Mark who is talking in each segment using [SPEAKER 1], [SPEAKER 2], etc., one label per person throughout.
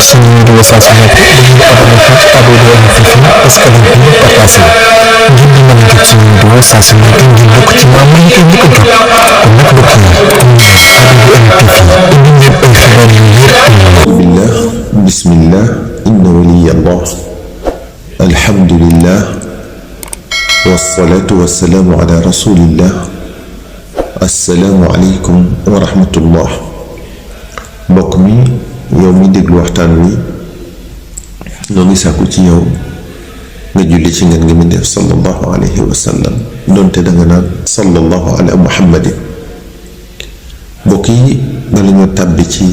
[SPEAKER 1] jot suñu vidéo saa su nekk dañuy abonné fii ci Abdou Info escalier bi partagé ngir di mën a jot suñu vidéo saa su nekk ngir bokk ci membre yi koy njëkk a jot kon nag mbokk yi comme ni Abdou Info indi leen ay xibaar yu wér
[SPEAKER 2] billah bismillah inna waliyallah alhamdulillah wassalatu wassalamu ala rasulillah assalaamu aleykum wa rahmatullah. mbokk mi yow mi déglu waxtaan wi noo ngi sàkku ci yow nga julli ci ngeen ngi mi def sallallahu alayhi wa sallam doonte danga naan sallallahu ala muhammadin. mbokk yi bala ñoo tàbbi ci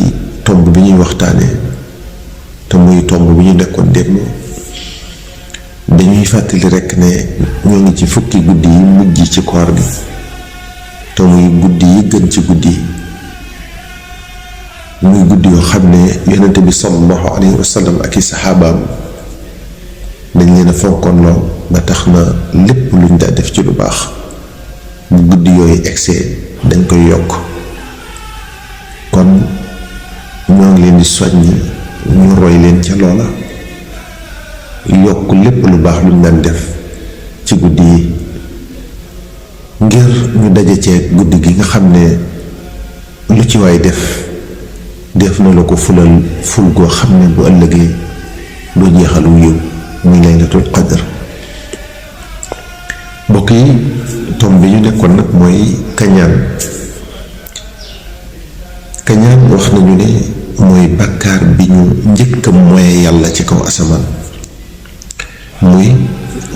[SPEAKER 2] tomb bi ñuy waxtaane te muy tomb bi ñu nekkoon démb dañuy fàttali rekk ne ñoo ngi ci fukki guddi yi mujj ci koor gi te muy guddi yi gën ci guddi yi muy guddi yoo xam ne yonente bi sallallahu alayhi wa sallam ak i saxaabaam dañ leen a fonkoon lool ba tax na lépp luñ daa def ci lu baax bu guddi yooyu egsee dañ koy yokk. kon ñoo ngi leen di soññi ñu roy leen ca loola yokk lépp lu baax luñ daan def ci guddi yi ngir ñu daje ceeg guddi gi nga xam ne lu ci waay def na la ko fulal ful goo xam ne bu ëllëgee doo jeexal wu yiw muy laylatul qadr. mbokk yi tom bi ñu nekkoon nag mooy kañaan wax nañu ne mooy bàkkaar bi ñu njëkk a moye yàlla ci kaw asamaan muy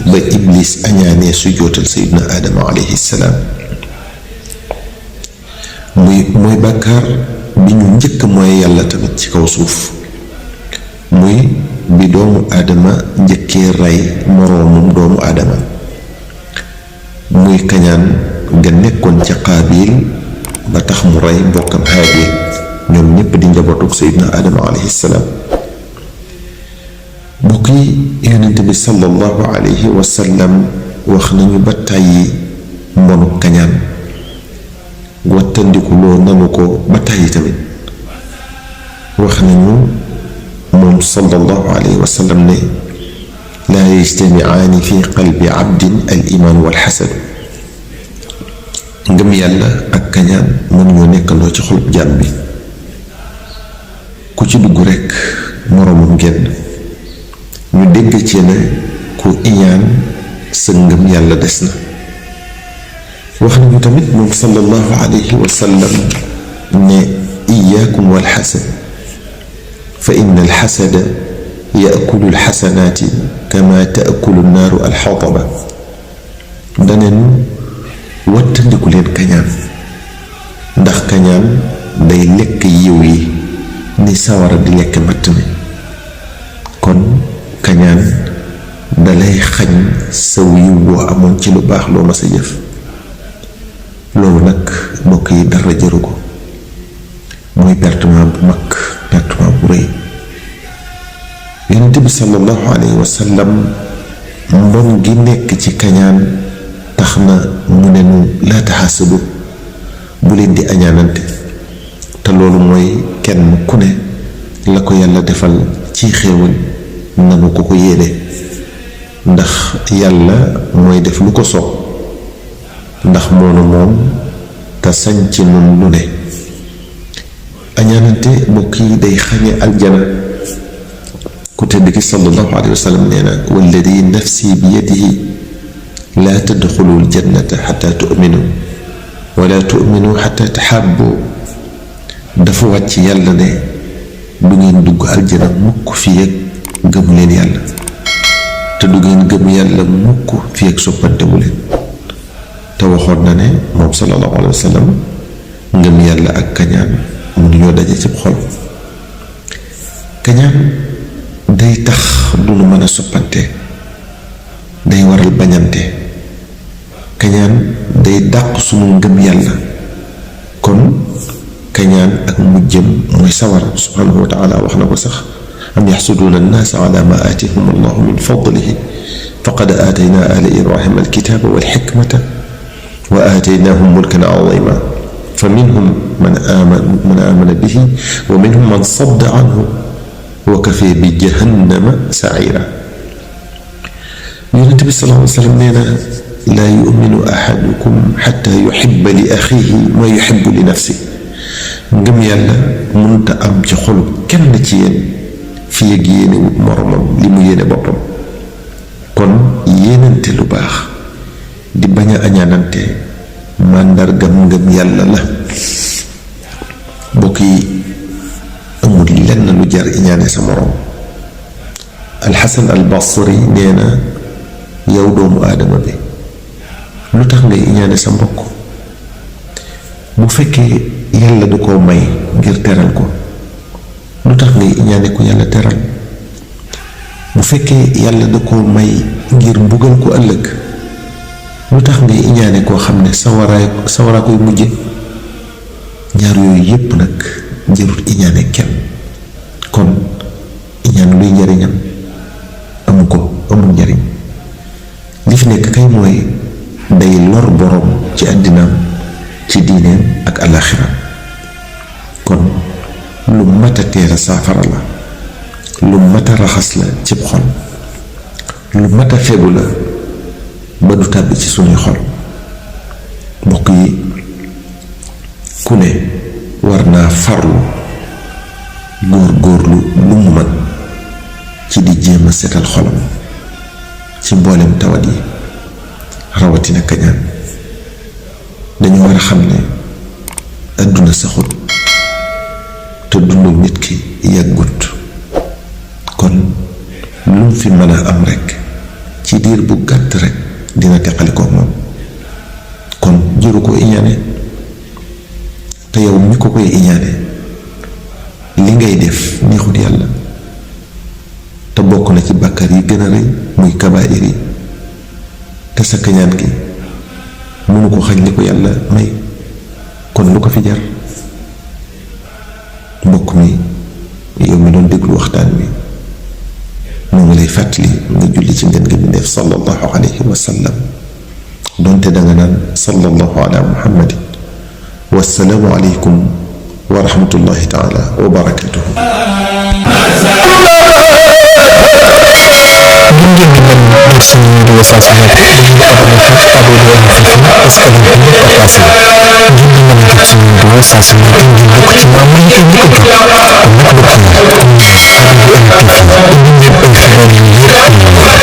[SPEAKER 2] ba iblis añaanee su jootal sayyidina aadama alayhi salaam mooy bàkkaar bi ñu njëkk mooy yàlla tamit ci kaw suuf muy bi doomu aadama njëkkee rey moroomum doomu aadama muy kañaan nga nekkoon ca qaabil ba tax mu rey mbokkam haabil ñoom ñépp di njabootuk sayyidina aadama alayhi salaam. mbokk yi yonent bi sallallahu alayhi wa sallam wax nañu ba tàyyi mbonu kañaan wattandikuloo nanu ko ba tàyyi tamit wax nañu moom sallallahu alayhi wa sallam ne laa yajtamiaani fi qalbi abdin al iman wal xasad. ngëm yàlla ak kañaan mënuñoo nekkandoo ci xolub jaam bi ku ci dugg rekk moroomam génn ñu dégg ci ne ku iñaan sa ngëm yàlla des na. wax nañu tamit moom sallallahu alayhi wa sallam ne iyaakum wal xasad fa inna al xasada yaakulu al xasanaati kama taakulu naaru al xataba. daneen wattandiku leen kañaan ndax kañaan day lekk yiw yi ni sawara di lekk matt mi. kon kañaan dalay xañ saw yiw boo amoon ci lu baax loo ma sa jëf. loolu nag mbokk yi dara jëru ko muy pertement bu mag pertement bu rëy. yonent bi sallallahu alayhi wa sallam mbon gi nekk ci kañaan tax na mu ne nu laa taxaasadu bu leen di añaanante te loolu mooy kenn ku ne la ko yàlla defal ci xéewal nanu ko ko yéene ndax yàlla mooy def lu ko soob ndax moonu moom te sañ ci nun lu ne. añaanante mbokk yi day xañe aljana. ku tedd ki sallallahu alayhi wa sallam nee na walladi nafsi bi yadihi laa tadxulu aljannata xata tu'minu wala tu'minu xata taxaabu. dafa wàcc yàlla ne du ngeen dugg aljana mukk fii ak gëmu leen yàlla te du ngeen gëm yàlla mukk fii ak soppantewu leen. te waxoon na ne moom sallallahu alayhi wa sallam ngëm yàlla ak kañaan mënuñoo daje ci xol. kañaan day tax du nu mën a soppante day waral bañante. kañaan day dàq sunu ngëm yàlla. kon kañaan ak mujjëm mooy sawara. subhanahu wa taala wax na ko sax am yaxsuduuna annaasa ala ma aatihum allahu min fadlihi faqad aatayna ala ibrahima alkitaaba walxikmata wa aataynaahum mulkan azima fa minhum man aamana bihi wa minhum man sadda anhu wa kafee bi jahannama saira. yonent bi sallallahu alayhi wa sallam nee na laa yuminu ahadukum xata yuxiba li axihi ma yuxibu li nafsi. ngëm yàlla mënta am ci xolu kenn ci yéen fii ak yéene wut moromam li mu yéene boppam. kon yéenante lu baax di bañ a añaanante màndargam ngëm yàlla la. mbokk yi amul lenn lu jar iñaane sa moroom. alxasan al basri nee na yow doomu aadama bi lu tax ngay iñaane sa mbokk? bu fekkee yàlla du ko may ngir teral ko lu tax ngay iñaane ko yàlla teral? bu fekkee yàlla da ko may ngir mbugal ko ëllëg lu tax ngay iñaane koo xam ne sawaraa koy mujje? ñaar yooyu yépp nag jërut iñaane kenn. kon iñaan luy njariñam? amul njariñ. li fi nekk kay mooy day lor boroom ci àddinaam ci diineem ak alaxira. kon lu mat a teera saafara la, lu mat a raxas la cib xol, lu mat a fegu la ba du tàbbi ci suñuy xol. mbokk yi ku ne war naa farlu góor-góorlu lu mu mën ci di jéem a setal xolam ci mboolem tawat yi, rawatina kañaan. dañu war a xam ne àdduna saxut te dundu nit ki yàggut. kon lu mu fi mën a am rekk ci diir bu gàtt rekk dina teqalikoo moom. kon jëru ko iñaane. te yow mi ko koy iñaane li ngay def neexut yàlla te bokk na ci bàkkaar yi gën a rëy muy kabaayir yi. te sa kañaan gi mënu ko xañ li ko yàlla may. kon lu ko fi jar? mbokk mi yow mi doon déglu waxtaan wi moo ngi lay fàttali nga julli ci ngeen gi mu def sallallahu alayhi wa sallam donte danga naan sallallahu ala muhammadin. wassalaamu aleykum wa rahmatullahi taala wa barakatuhu.
[SPEAKER 1] ngeen di mën a suñu vidéo saa su nekk dañuy abonné fii ci Abdou Info askan wi ñu partagé ngeen di mën a jot suñu vidéo saa su nekk ngeen bokk ci membre yi koy njëkk a jot kon nag mbokk yi comme Abdou Info indi leen ay xibaar yu wér